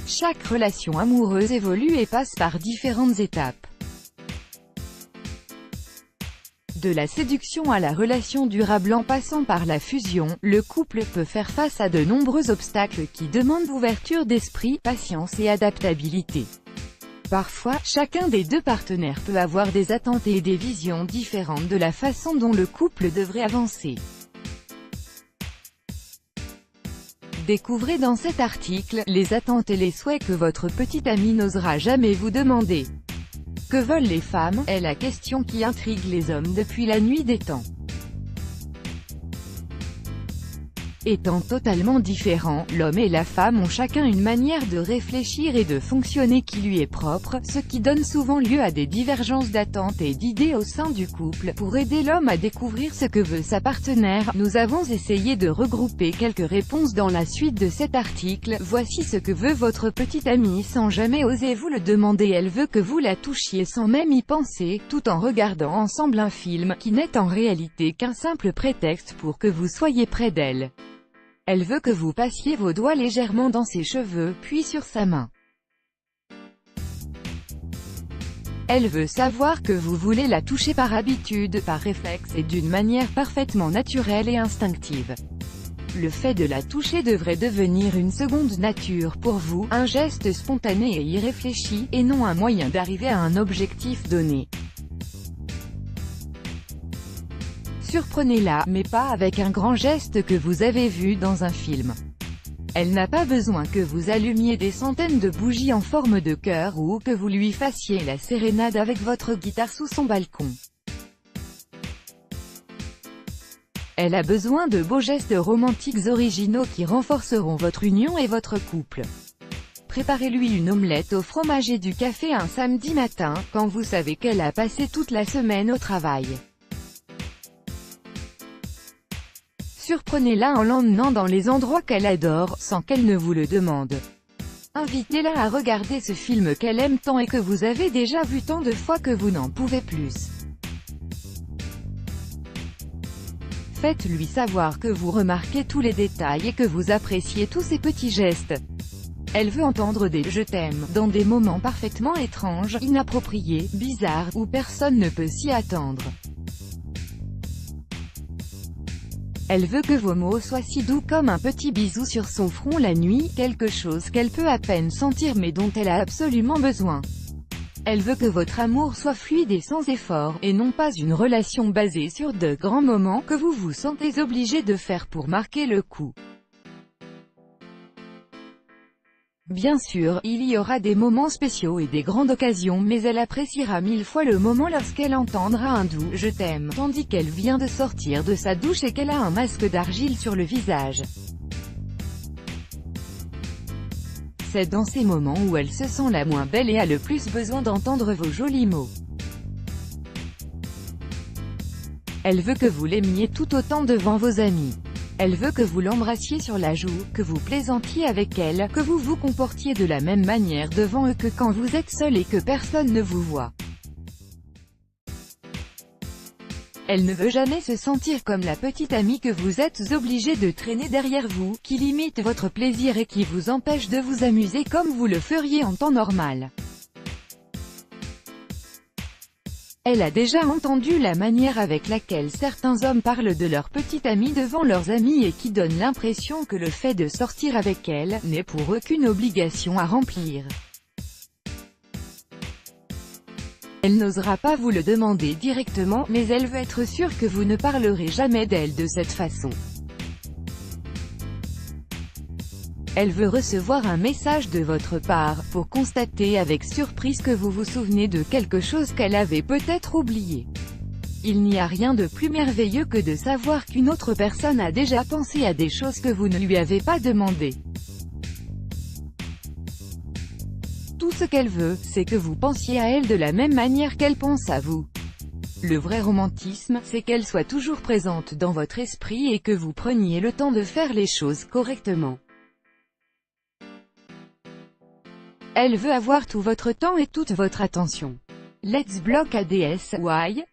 Chaque relation amoureuse évolue et passe par différentes étapes. De la séduction à la relation durable en passant par la fusion, le couple peut faire face à de nombreux obstacles qui demandent ouverture d'esprit, patience et adaptabilité. Parfois, chacun des deux partenaires peut avoir des attentes et des visions différentes de la façon dont le couple devrait avancer. Découvrez dans cet article, les attentes et les souhaits que votre petit ami n'osera jamais vous demander. Que veulent les femmes, est la question qui intrigue les hommes depuis la nuit des temps. Étant totalement différents, l'homme et la femme ont chacun une manière de réfléchir et de fonctionner qui lui est propre, ce qui donne souvent lieu à des divergences d'attentes et d'idées au sein du couple. Pour aider l'homme à découvrir ce que veut sa partenaire, nous avons essayé de regrouper quelques réponses dans la suite de cet article. Voici ce que veut votre petite amie sans jamais oser vous le demander. Elle veut que vous la touchiez sans même y penser, tout en regardant ensemble un film, qui n'est en réalité qu'un simple prétexte pour que vous soyez près d'elle. Elle veut que vous passiez vos doigts légèrement dans ses cheveux, puis sur sa main. Elle veut savoir que vous voulez la toucher par habitude, par réflexe et d'une manière parfaitement naturelle et instinctive. Le fait de la toucher devrait devenir une seconde nature pour vous, un geste spontané et irréfléchi, et non un moyen d'arriver à un objectif donné. Surprenez-la, mais pas avec un grand geste que vous avez vu dans un film. Elle n'a pas besoin que vous allumiez des centaines de bougies en forme de cœur ou que vous lui fassiez la sérénade avec votre guitare sous son balcon. Elle a besoin de beaux gestes romantiques originaux qui renforceront votre union et votre couple. Préparez-lui une omelette au fromage et du café un samedi matin, quand vous savez qu'elle a passé toute la semaine au travail. Surprenez-la en l'emmenant dans les endroits qu'elle adore, sans qu'elle ne vous le demande. Invitez-la à regarder ce film qu'elle aime tant et que vous avez déjà vu tant de fois que vous n'en pouvez plus. Faites-lui savoir que vous remarquez tous les détails et que vous appréciez tous ces petits gestes. Elle veut entendre des « je t'aime » dans des moments parfaitement étranges, inappropriés, bizarres, où personne ne peut s'y attendre. Elle veut que vos mots soient si doux comme un petit bisou sur son front la nuit, quelque chose qu'elle peut à peine sentir mais dont elle a absolument besoin. Elle veut que votre amour soit fluide et sans effort, et non pas une relation basée sur de grands moments que vous vous sentez obligé de faire pour marquer le coup. Bien sûr, il y aura des moments spéciaux et des grandes occasions, mais elle appréciera 1000 fois le moment lorsqu'elle entendra un doux « je t'aime », tandis qu'elle vient de sortir de sa douche et qu'elle a un masque d'argile sur le visage. C'est dans ces moments où elle se sent la moins belle et a le plus besoin d'entendre vos jolis mots. Elle veut que vous l'aimiez tout autant devant vos amis. Elle veut que vous l'embrassiez sur la joue, que vous plaisantiez avec elle, que vous vous comportiez de la même manière devant eux que quand vous êtes seul et que personne ne vous voit. Elle ne veut jamais se sentir comme la petite amie que vous êtes obligé de traîner derrière vous, qui limite votre plaisir et qui vous empêche de vous amuser comme vous le feriez en temps normal. Elle a déjà entendu la manière avec laquelle certains hommes parlent de leur petite amie devant leurs amis et qui donne l'impression que le fait de sortir avec elle n'est pour eux qu'une obligation à remplir. Elle n'osera pas vous le demander directement, mais elle veut être sûre que vous ne parlerez jamais d'elle de cette façon. Elle veut recevoir un message de votre part, pour constater avec surprise que vous vous souvenez de quelque chose qu'elle avait peut-être oublié. Il n'y a rien de plus merveilleux que de savoir qu'une autre personne a déjà pensé à des choses que vous ne lui avez pas demandées. Tout ce qu'elle veut, c'est que vous pensiez à elle de la même manière qu'elle pense à vous. Le vrai romantisme, c'est qu'elle soit toujours présente dans votre esprit et que vous preniez le temps de faire les choses correctement. Elle veut avoir tout votre temps et toute votre attention. Let's block ADS, why?